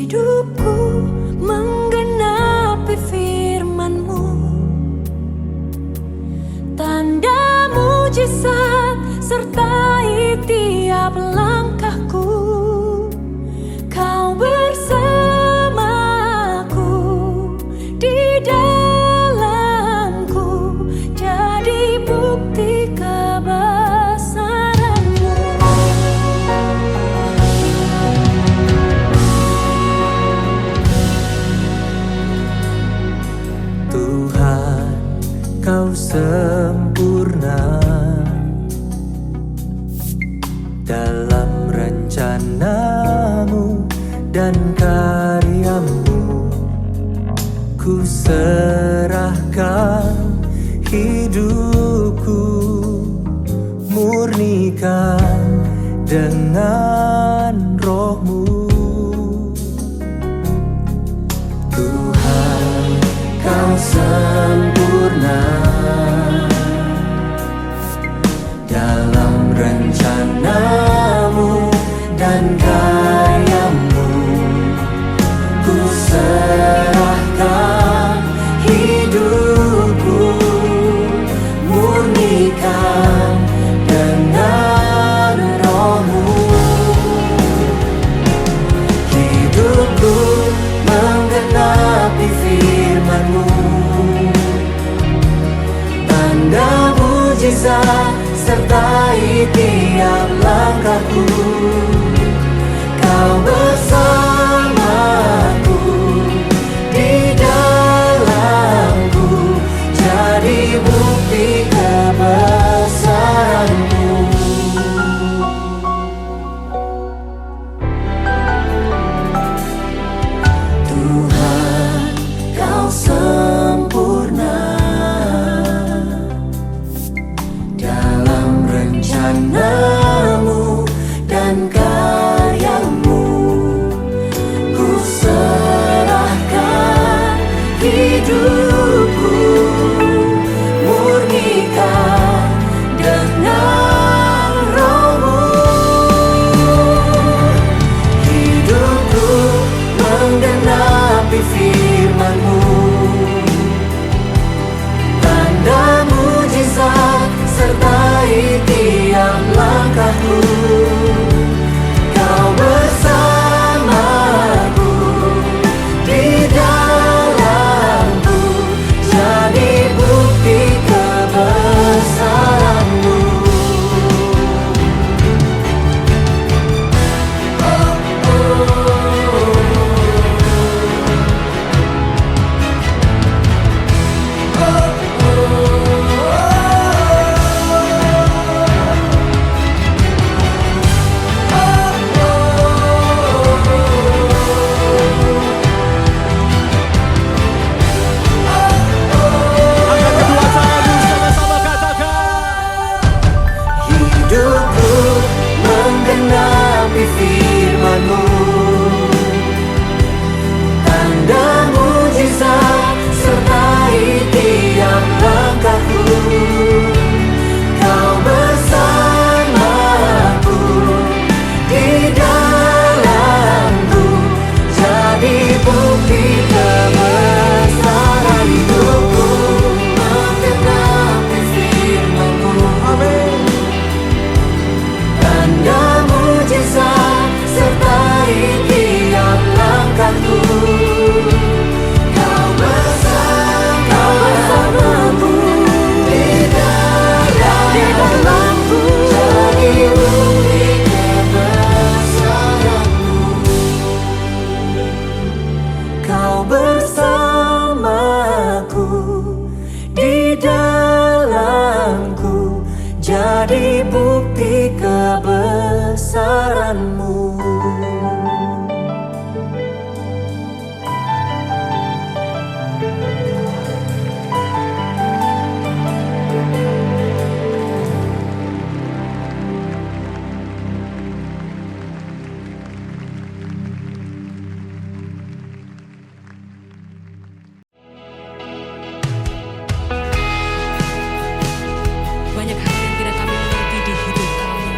Hidupku menggenapi firman-Mu, tanda mujizat sertai tiap langkahku. Kau bersamaku, di dalamku, jadi bukti kebesaran-Mu. Tuhan, Kau sempurna dalam rencana-Mu dan karya-Mu. Ku serahkan hidupku, murnikan dengan Roh-Mu. Tuhan, Kau sempurna dalam rencana-Mu dan karya-Mu. Ku serahkan hidupku, murnikan dengan Roh-Mu. Hidupku menggenapi firman-Mu, tanda mujizat sertai tiap langkahku. Kau bersamaku, di dalamku, jadi bukti kebesaran-Mu. Tuhan, Kau sempurna dalam rencana-Mu dan karya-Mu. Ku serahkan hidupku, murnikan dengan Roh-Mu. Hidupku menggenapi firman-Mu, tanda mujizat sertai tiap langkahku. Kau bersamaku, di dalamku, jadi bukti kebesaran-Mu. Hidupku menggenapi firman-Mu, tanda mujizat sertai tiap langkahku. Kau bersamaku, di dalamku, jadi bukti kebesaran. Hidupku menggenapi firman-Mu, amin, tanda mujizat sertai tiap langkahku. Kau bersamaku, di dalamku, jadi bukti kebesaran-Mu. Kau bersamaku, di dalamku, jadi bukti kebesaran-Mu. Banyak hal yang tidak kami mengerti di hidup kami.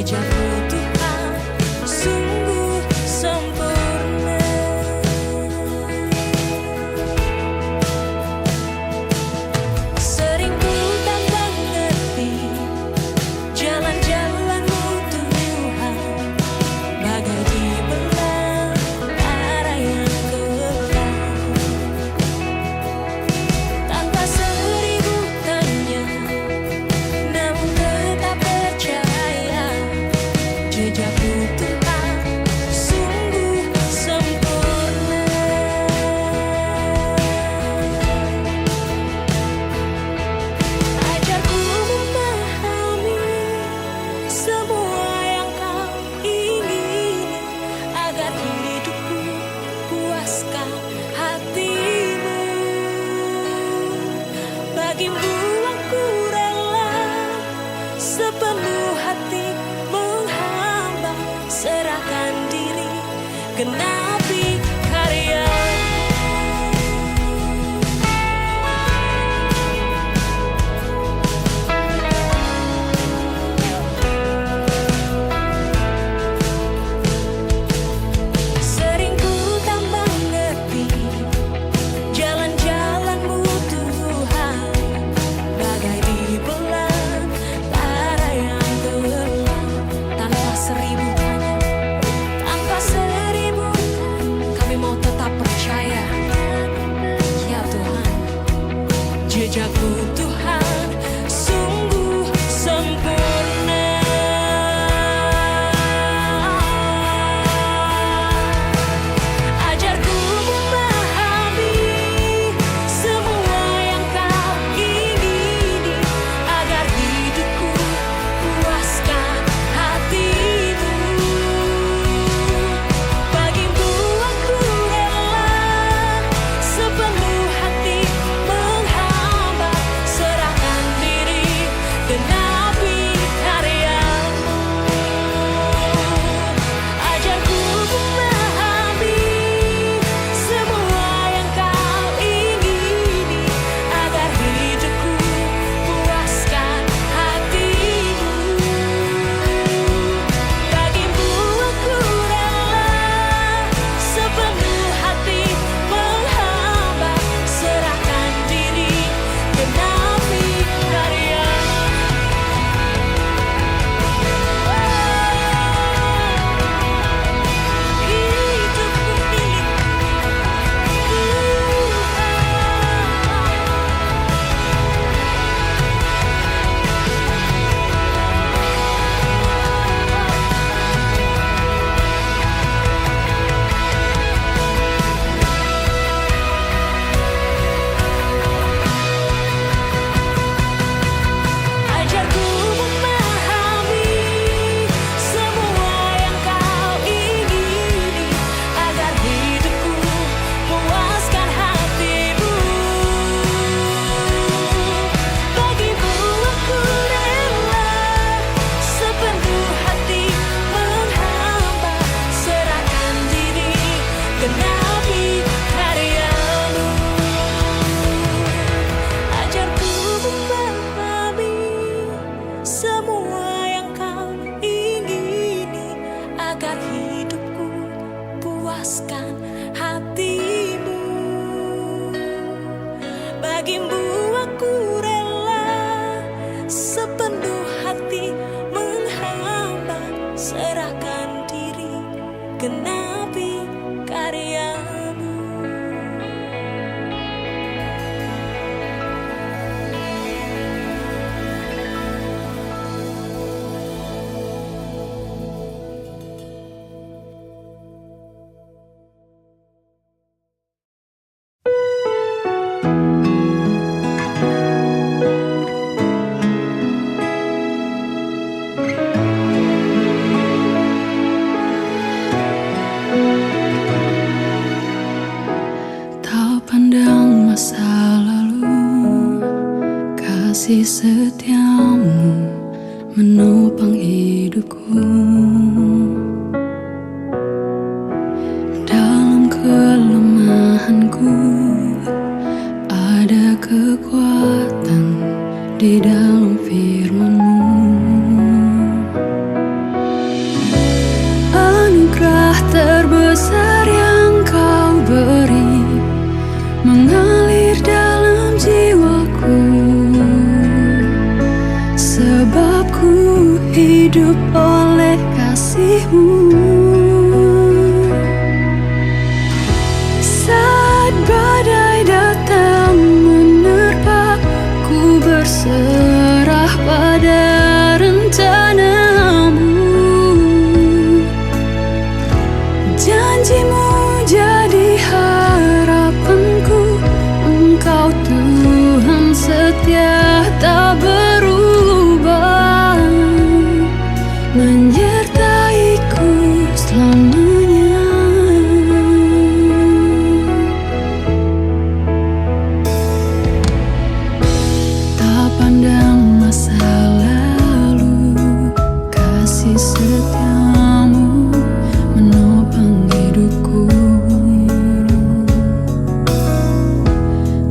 Jejakku Tuhan sungguh sempurna. Sering ku tak mengerti jalan-jalan-Mu Tuhan, bagai dibelah arah yang gelap. Tanpa seribu tanya, namun tetap percaya, jejakku Tuhan sungguh sempurna. Ajarku memahami semua yang Kau ingini, agar hidupku puaskan hati-Mu. Bagimu aku rela sepenuh hati menghamba, serahkan diri, genapi karya. Sering ku tak mengerti jalan-jalan-Mu Tuhan, bagai dibelah lara yang gelap. Tanpa seribu tanya, tanpa seribu kami mau tetap percaya, ya Tuhan, jejakku Tuhan sungguh sempurna. Ajarku memahami semua yang Kau ingini, agar hidupku puaskan hati-Mu. Bagimu aku rela sepenuh hati menghamba, serahkan diri, genapi karya-Mu. Ajarku memahami semua yang Kau ingini, agar hidupku puaskan hati-Mu. Bagimu aku rela sepenuh hati menghamba, serahkan diri, genapi karya-Mu. Hidupku ajarku memahami semua yang Kau ingini, agar hidupku puaskan hati-Mu. Bagimu aku rela sepenuh hati menghamba, serahkan diri, genapi karya-Mu. Ajarku memahami semua yang Kau ingini, agar hidupku puaskan hati-Mu. Bagimu aku rela sepenuh hati menghamba, serahkan diri, genapi karya-Mu. kasih setiamu menopang hidupku. Dalam kelemahanku ada kekuatan di dalam firman-Mu. hidup oleh kasih-Mu. Saat badai datang menerpa, ku berserah pada rencana-Mu. Janji-Mu jadi harapanku, Engkau Tuhan setia tak berubah, menyertaiku selamanya. Tak pandang masa lalu, kasih setia-Mu menopang hidupku.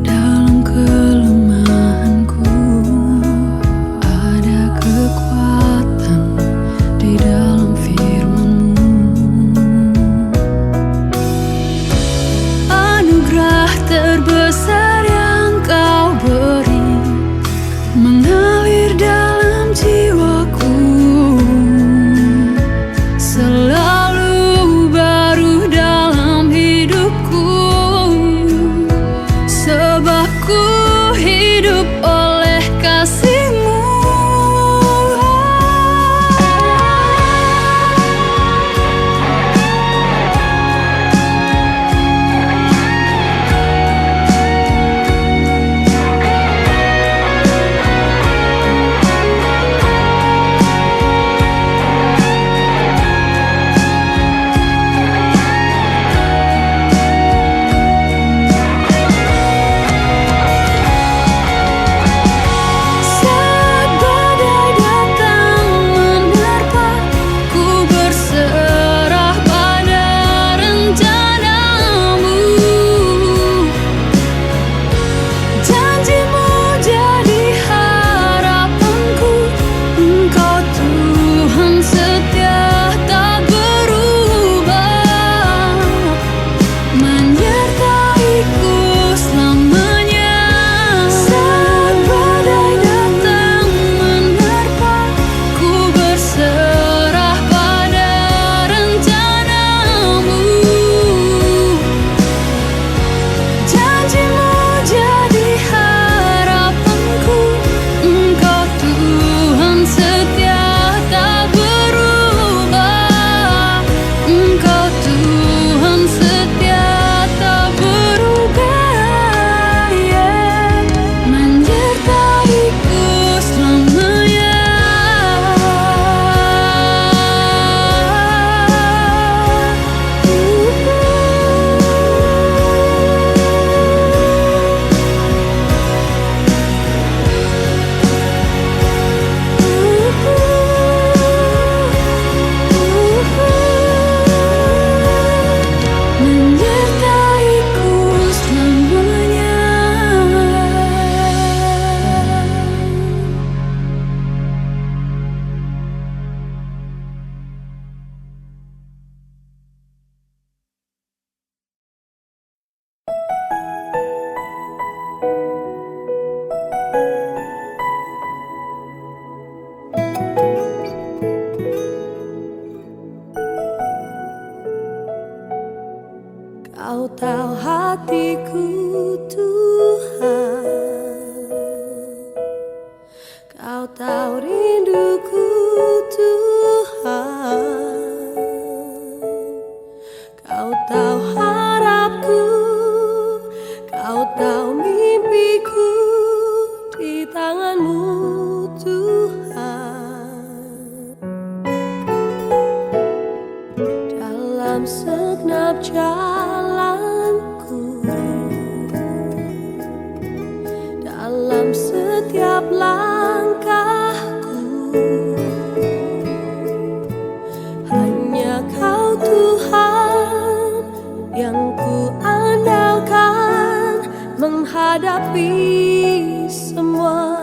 Dalam kelemahanku ada kekuatan di dalam firman-Mu. Anugerah terbesar yang Kau beri mengalir dalam jiwaku, selalu baru dalam hidupku, sebab ku hidup oleh kasih-Mu. Saat badai datang menerpa, ku berserah pada rencana-Mu. Janji-Mu jadi harapanku, Engkau Tuhan setia tak berubah, menyertaiku selamanya. Saat badai datang menerpa, ku berserah pada rencana-Mu. Janji-Mu jadi harapanku, Engkau Tuhan setia tak berubah, Engkau Tuhan setia tak berubah, menyertaiku selamanya. Menyertaiku selamanya. Kau tahu hatiku, Tuhan. Kau tahu rinduku, Tuhan. Kau tahu harapku, Kau tahu mimpiku di tangan-Mu, Tuhan. Dalam segenap jalanku, dalam setiap langkahku, hanya Kau Tuhan yang ku andalkan menghadapi semua.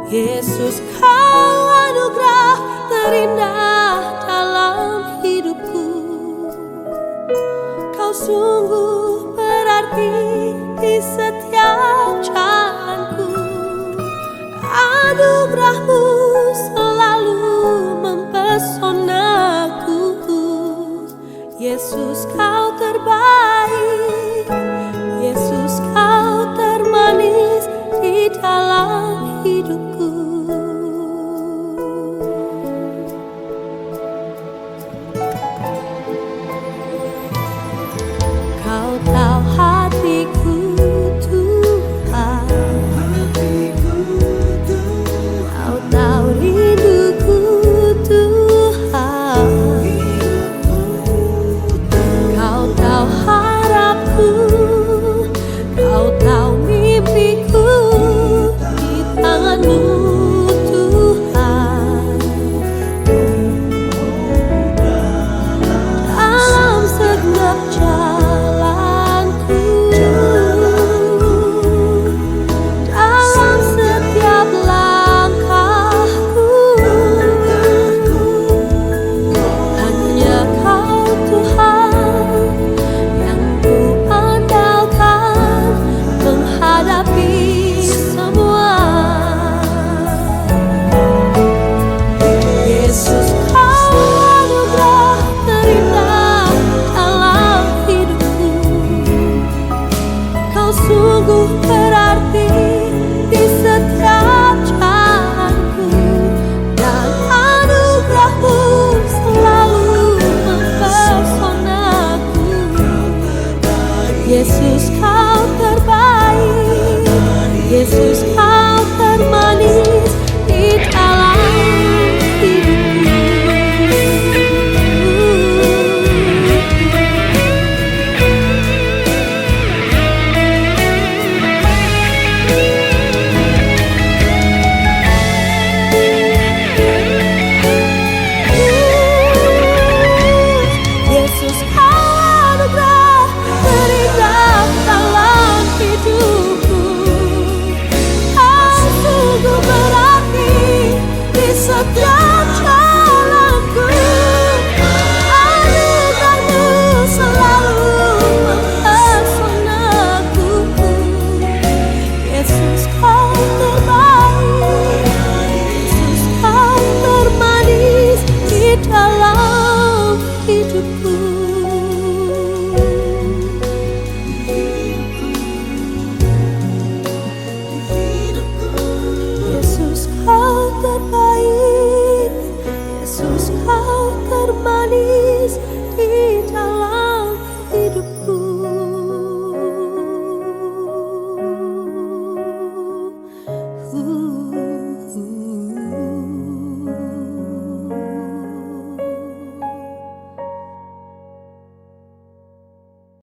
Yesus, Kau anugerah terindah dalam hidupku. Kau sungguh berarti di setiap jalanku. Anugerah anugerahmu